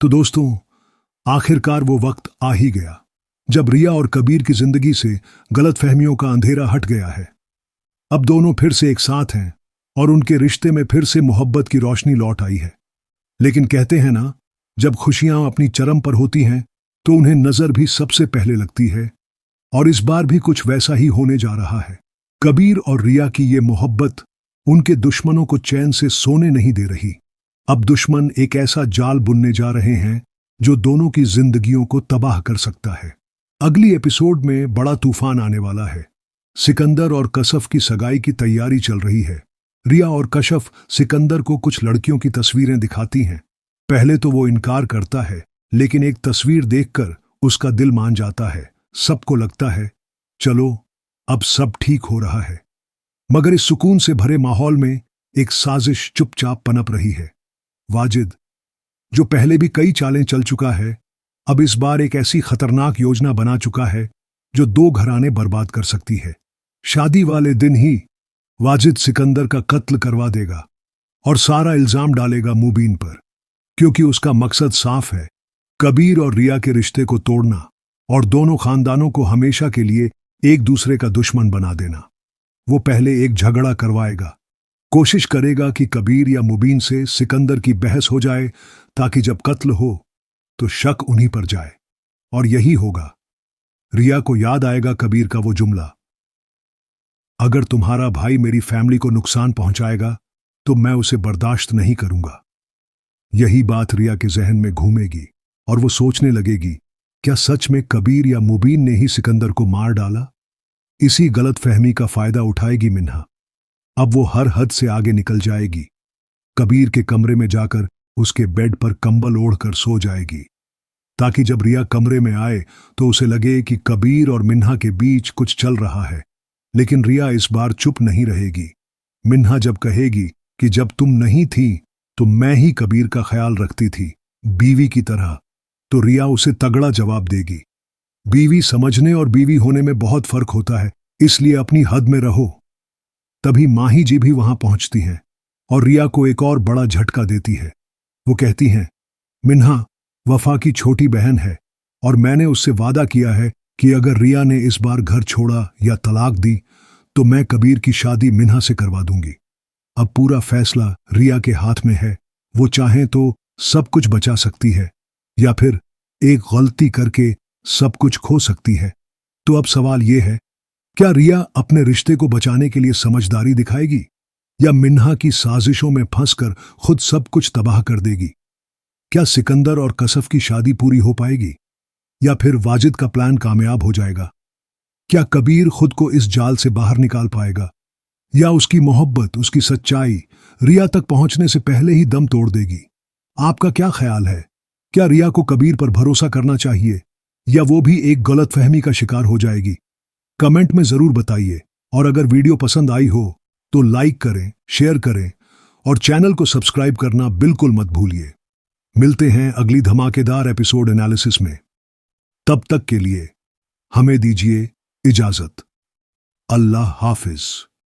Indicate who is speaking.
Speaker 1: तो दोस्तों, आखिरकार वो वक्त आ ही गया जब रिया और कबीर की जिंदगी से गलतफहमियों का अंधेरा हट गया है। अब दोनों फिर से एक साथ हैं और उनके रिश्ते में फिर से मोहब्बत की रोशनी लौट आई है। लेकिन कहते हैं ना, जब खुशियां अपनी चरम पर होती हैं तो उन्हें नजर भी सबसे पहले लगती है, और इस बार भी कुछ वैसा ही होने जा रहा है। कबीर और रिया की ये मोहब्बत उनके दुश्मनों को चैन से सोने नहीं दे रही। अब दुश्मन एक ऐसा जाल बुनने जा रहे हैं जो दोनों की जिंदगियों को तबाह कर सकता है। अगली एपिसोड में बड़ा तूफान आने वाला है। सिकंदर और कशफ की सगाई की तैयारी चल रही है। रिया और कशफ सिकंदर को कुछ लड़कियों की तस्वीरें दिखाती हैं। पहले तो वो इनकार करता है, लेकिन एक तस्वीर देखकर उसका दिल मान जाता है। सबको लगता है चलो अब सब ठीक हो रहा है। मगर इस सुकून से भरे माहौल में एक साजिश चुपचाप पनप रही है। वाजिद, जो पहले भी कई चालें चल चुका है, अब इस बार एक ऐसी खतरनाक योजना बना चुका है जो दो घराने बर्बाद कर सकती है। शादी वाले दिन ही वाजिद सिकंदर का कत्ल करवा देगा और सारा इल्जाम डालेगा मुबीन पर, क्योंकि उसका मकसद साफ है, कबीर और रिया के रिश्ते को तोड़ना और दोनों खानदानों को हमेशा के लिए एक दूसरे का दुश्मन बना देना। वो पहले एक झगड़ा करवाएगा, कोशिश करेगा कि कबीर या मुबीन से सिकंदर की बहस हो जाए, ताकि जब कत्ल हो तो शक उन्हीं पर जाए। और यही होगा। रिया को याद आएगा कबीर का वो जुमला, अगर तुम्हारा भाई मेरी फैमिली को नुकसान पहुंचाएगा तो मैं उसे बर्दाश्त नहीं करूंगा। यही बात रिया के जहन में घूमेगी और वो सोचने लगेगी, क्या सच में कबीर या मुबीन ने ही सिकंदर को मार डाला? इसी गलतफहमी का फायदा उठाएगी मिन्हा। अब वो हर हद से आगे निकल जाएगी। कबीर के कमरे में जाकर उसके बेड पर कंबल ओढ़कर सो जाएगी, ताकि जब रिया कमरे में आए तो उसे लगे कि कबीर और मिन्हा के बीच कुछ चल रहा है। लेकिन रिया इस बार चुप नहीं रहेगी। मिन्हा जब कहेगी कि जब तुम नहीं थी तो मैं ही कबीर का ख्याल रखती थी, बीवी की तरह, तो रिया उसे तगड़ा जवाब देगी, बीवी समझने और बीवी होने में बहुत फर्क होता है, इसलिए अपनी हद में रहो। तभी माही जी भी वहां पहुंचती हैं और रिया को एक और बड़ा झटका देती है। वो कहती हैं, मिन्हा वफा की छोटी बहन है और मैंने उससे वादा किया है कि अगर रिया ने इस बार घर छोड़ा या तलाक दी तो मैं कबीर की शादी मिन्हा से करवा दूंगी। अब पूरा फैसला रिया के हाथ में है। वो चाहे तो सब कुछ बचा सकती है या फिर एक गलती करके सब कुछ खो सकती है। तो अब सवाल यह है, क्या रिया अपने रिश्ते को बचाने के लिए समझदारी दिखाएगी या मिन्हा की साजिशों में फंसकर खुद सब कुछ तबाह कर देगी? क्या सिकंदर और कशफ की शादी पूरी हो पाएगी या फिर वाजिद का प्लान कामयाब हो जाएगा? क्या कबीर खुद को इस जाल से बाहर निकाल पाएगा या उसकी मोहब्बत, उसकी सच्चाई रिया तक पहुंचने से पहले ही दम तोड़ देगी? आपका क्या ख्याल है? क्या रिया को कबीर पर भरोसा करना चाहिए या वो भी एक गलतफहमी का शिकार हो जाएगी? कमेंट में जरूर बताइए। और अगर वीडियो पसंद आई हो तो लाइक करें, शेयर करें और चैनल को सब्सक्राइब करना बिल्कुल मत भूलिए। मिलते हैं अगली धमाकेदार एपिसोड एनालिसिस में। तब तक के लिए हमें दीजिए इजाजत। अल्लाह हाफिज।